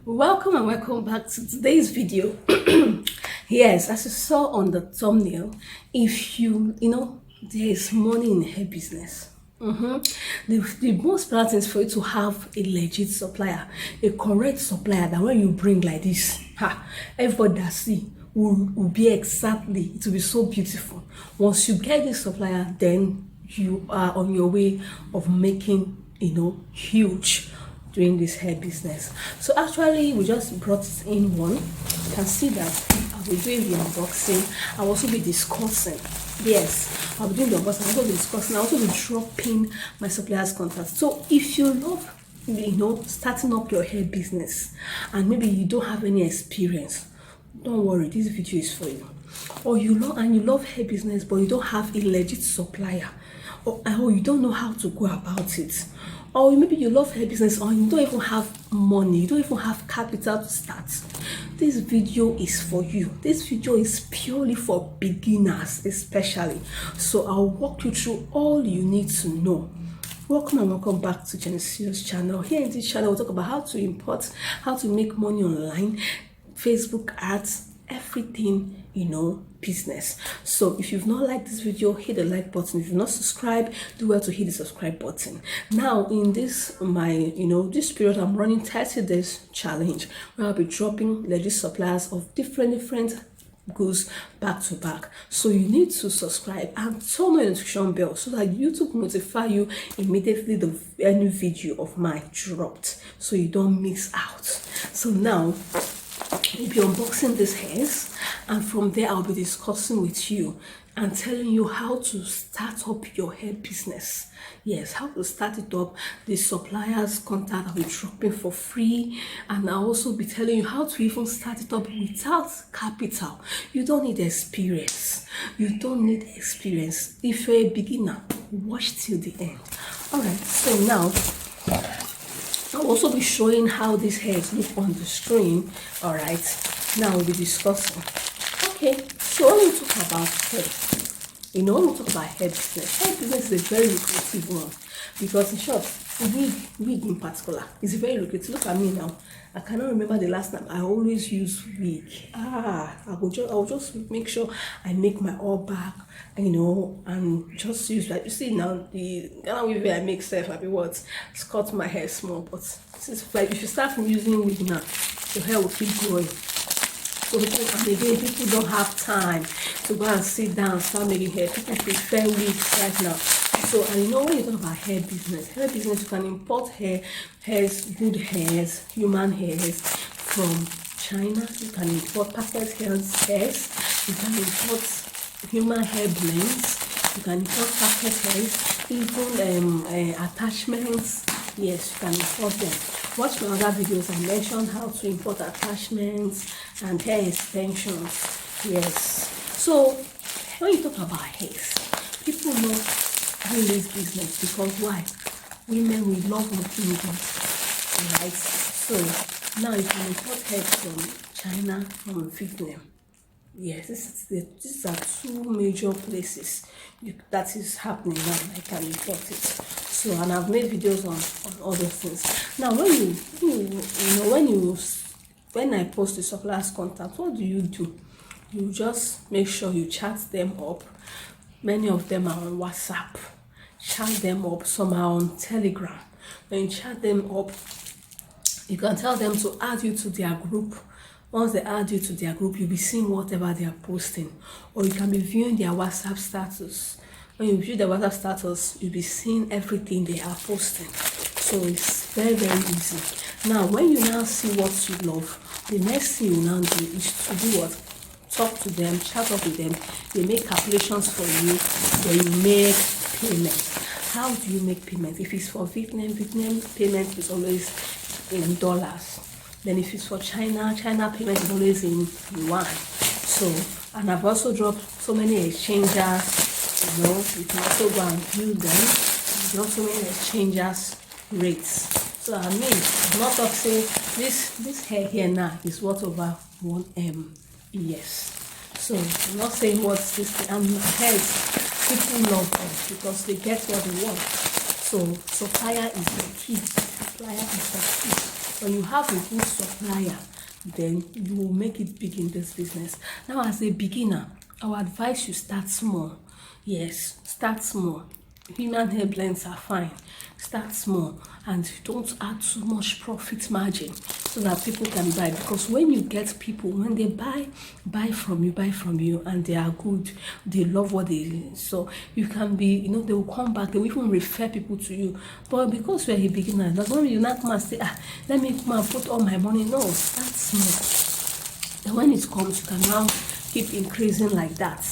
Welcome and welcome back to today's video. Yes, as you saw on the thumbnail, if there is money in hair business. The most important thing is for you to have a legit supplier, a correct supplier that when you bring like this, everybody that see will be exactly, it will be so beautiful. Once you get this supplier, then you are on your way of making huge doing this hair business. So actually we just brought in one. You can see that I'll be doing the unboxing. I'll also be discussing. Yes, I'll be doing the unboxing. I'll also be discussing. I'll also be dropping my suppliers contact. So if you love starting up your hair business and maybe you don't have any experience, don't worry, this video is for you. Or you love hair business but you don't have a legit supplier, or you don't know how to go about it, or maybe you love hair business or you don't even have money, you don't even have capital to start. This video is for you. This video is purely for beginners especially. So I'll walk you through all you need to know. Welcome and welcome back to Genesis channel. Here in this channel we'll talk about how to import, how to make money online, Facebook ads, everything business. So if you've not liked this video, hit the like button. If you've not subscribed, do well to hit the subscribe button. Now in this this period, I'm running 30 days challenge where I'll be dropping legit suppliers of different goods back to back. So you need to subscribe and turn on the notification bell so that YouTube notify you immediately the any video of mine dropped, so you don't miss out. So now we'll be unboxing these hairs, and from there I'll be discussing with you and telling you how to start up your hair business. Yes, how to start it up, the suppliers contact I'll be dropping for free, and I'll also be telling you how to even start it up without capital. You don't need experience. You don't need experience. If you're a beginner, watch till the end. Alright, so now I'll also be showing how these hairs look on the screen. All right, now we'll be discussing. Okay, so when we talk about hair, when we talk about hair business is a very lucrative one, because in short, wig in particular is very lucrative. Look at me now. I cannot remember the last time I always use wig. I'll just make sure I make my all back, and just use that. You see now the Ghana wig I make self, I be what cut my hair small, but it's like if you start from using wig now, your hair will keep growing. So and again, people don't have time to go and sit down and start making hair. People prefer wigs right now. So, and when you talk about hair business you can import hairs, good hairs, human hairs from China. You can import packet hairs. You can import human hair blends. You can import packet hairs, even attachments. Yes, you can import them. Watch my other videos. I mentioned how to import attachments and hair extensions. Yes. So when you talk about hairs, people know doing this business because why? Women, we love looking good, right? So now you can import hair from China, from Vietnam. Yes, these are two major places that is happening now. I can import it. So, and I've made videos on all those things. Now when I post the suppliers contact, what do? You just make sure you chat them up. Many of them are on WhatsApp. Chat them up. Some are on Telegram. When you chat them up, you can tell them to add you to their group. Once they add you to their group, you'll be seeing whatever they are posting, or you can be viewing their WhatsApp status. When you view their WhatsApp status, you'll be seeing everything they are posting. So it's very, very easy. Now, when you now see what you love, the next thing you now do is to do what? Talk to them, chat up with them. They make calculations for you, then you make payments. How do you make payments? If it's for Vietnam payment is always in dollars. Then if it's for China payment is always in yuan. So, and I've also dropped so many exchangers. You can also go and view them. Not so many exchangers rates. So I mean, I'm not talking this hair here now is worth over 1M. Yes. So I'm not saying what's this thing. And hairs, people love them because they get what they want. So supplier is the key. Supplier is the key. When you have a good supplier, then you will make it big in this business. Now, as a beginner, I would advise you start small. Yes, start small. Human hair blends are fine. Start small and don't add too much profit margin so that people can buy. Because when you get people, when they buy from you, and they are good, they love what they, so you can be, they will come back, they will even refer people to you. But because you're a beginner, that's when you not come and say, let me come and put all my money. No, start small. And when it comes, you can now keep increasing like that.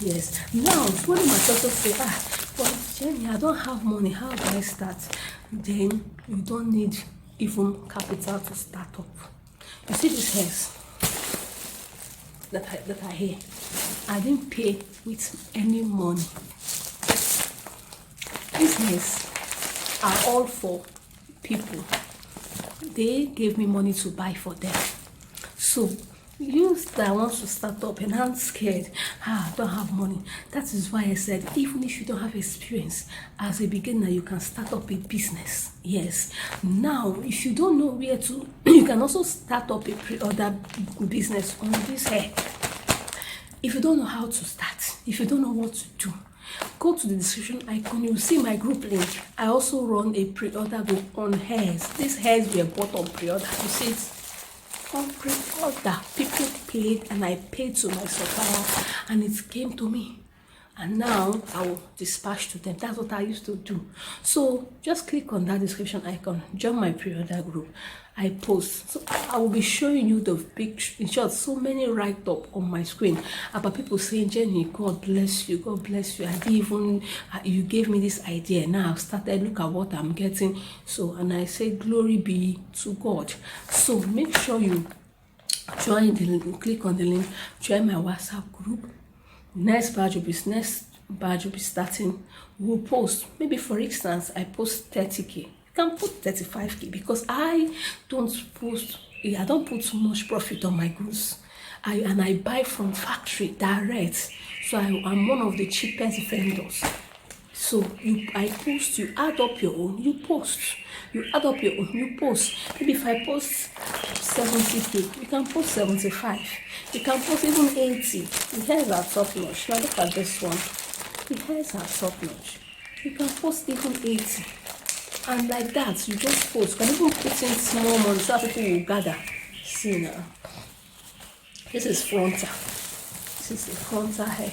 Yes. Now, when my daughter say, but Jenny, I don't have money, how do I start? Then you don't need even capital to start up. You see these hairs that are here, I didn't pay with any money. These hairs are all for people. They gave me money to buy for them. So you that wants to start up and I'm scared, I don't have money. That is why I said, even if you don't have experience, as a beginner, you can start up a business. Yes. Now, if you don't know where to, you can also start up a pre-order business on this hair. If you don't know how to start, if you don't know what to do, go to the description icon. You'll see my group link. I also run a pre-order group on hairs. These hairs were bought on pre-order. You see it? On pre-order, people paid and I paid to my supplier and it came to me, and now I will dispatch to them. That's what I used to do. So just click on that description icon, join my pre-order group. I post, so I will be showing you the big, in short, so many write-up on my screen about people saying, Jenny, God bless you, God bless you. I didn't even, you gave me this idea. Now I've started, look at what I'm getting. So, and I say, glory be to God. So make sure you join the link, click on the link, join my WhatsApp group. Next batch will be starting. We'll post, maybe for instance, I post 30K. Can put 35K because I don't put too much profit on my goods. I buy from factory direct, so I'm one of the cheapest vendors. So I post, you add up your own, you post. You add up your own, you post. Maybe if I post 70K, you can post 75. You can post even 80. The hairs are top notch. Now look at this one. The hairs are top notch. You can post even 80. And like that, you just post. You can even put in small money so that people will gather. See now. This is frontal. This is the frontal hair.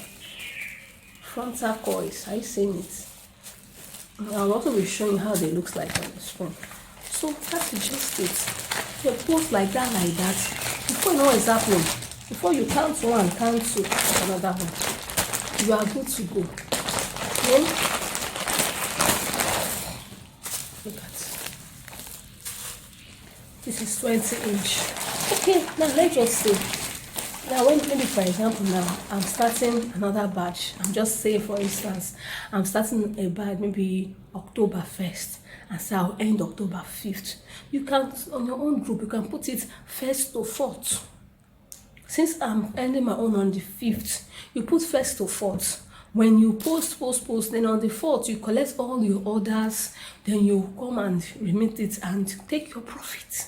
Frontal coils. Are you seeing it? I'll also be showing how they look like on the screen. So that is just it. You post like that, before you know what's happening, before you count one, count two, another one, you are good to go. Okay? Look at this is 20 inch. Okay, now let's just say. Now, when maybe for example, now I'm starting another batch. I'm just saying, for instance, I'm starting a batch maybe October 1st, and so I'll end October 5th. You can, on your own group, you can put it 1st to 4th. Since I'm ending my own on the 5th, you put 1st to 4th. When you post, then on the 4th, you collect all your orders, then you come and remit it and take your profit.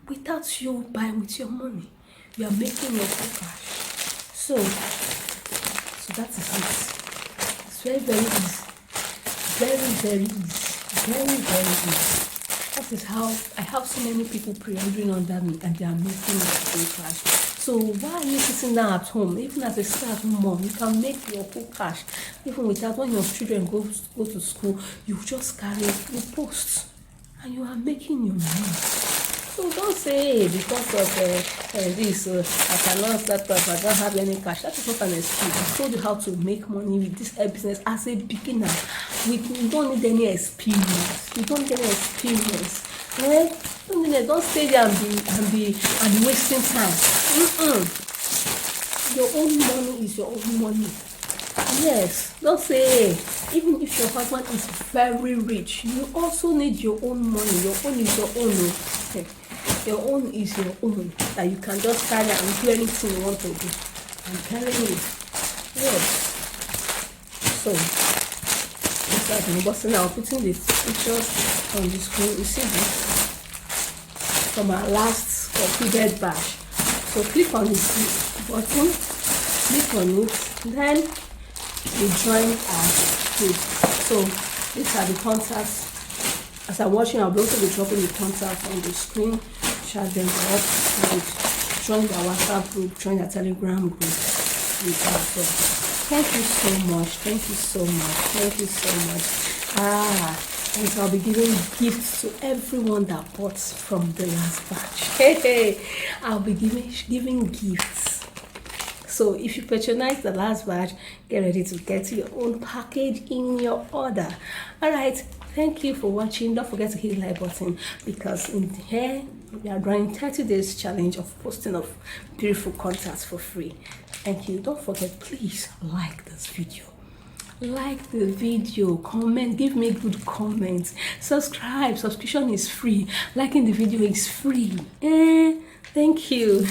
Without you buying with your money, you are making your own cash. So that is it. It's very, very easy. Very, very easy. Very, very easy. That is how I have so many people pre-ordering on that, and they are making their full cash. So why are you sitting down at home? Even as a stay-at-home mom, you can make your full cash. Even without, when your children go to school, you just carry, you post, and you are making your money. So don't say because of this, I cannot start up, I don't have any cash. That is not an excuse. I told you how to make money with this business as a beginner. You don't need any experience. You don't need any experience. Don't stay there and be wasting time. Your own money is your own money. Yes, don't say, even if your husband is very rich, you also need your own money. Your own is your own. Okay. Your own is your own, that you can just carry and do anything you want to do. I'm telling you. Yes. So, it's like I'm busting out, putting the pictures on the screen. You see this? from our last concluded batch. So click on the button, click on it, then we join our group. So these are the contacts. As I'm watching, I'll be also be dropping the contacts on the screen, chat them up, and join the WhatsApp group, join the Telegram group with us. So thank you so much, thank you so much, thank you so much. And so I'll be giving gifts to everyone that bought from the last batch. Hey, I'll be giving gifts. So if you patronize the last batch, get ready to get your own package in your order. All right, thank you for watching. Don't forget to hit the like button, because in here we are running 30 days challenge of posting of beautiful contacts for free. Thank you. Don't forget, please like this video. Like the video, comment, give me good comments, subscribe. Subscription is free, liking the video is free. Thank you.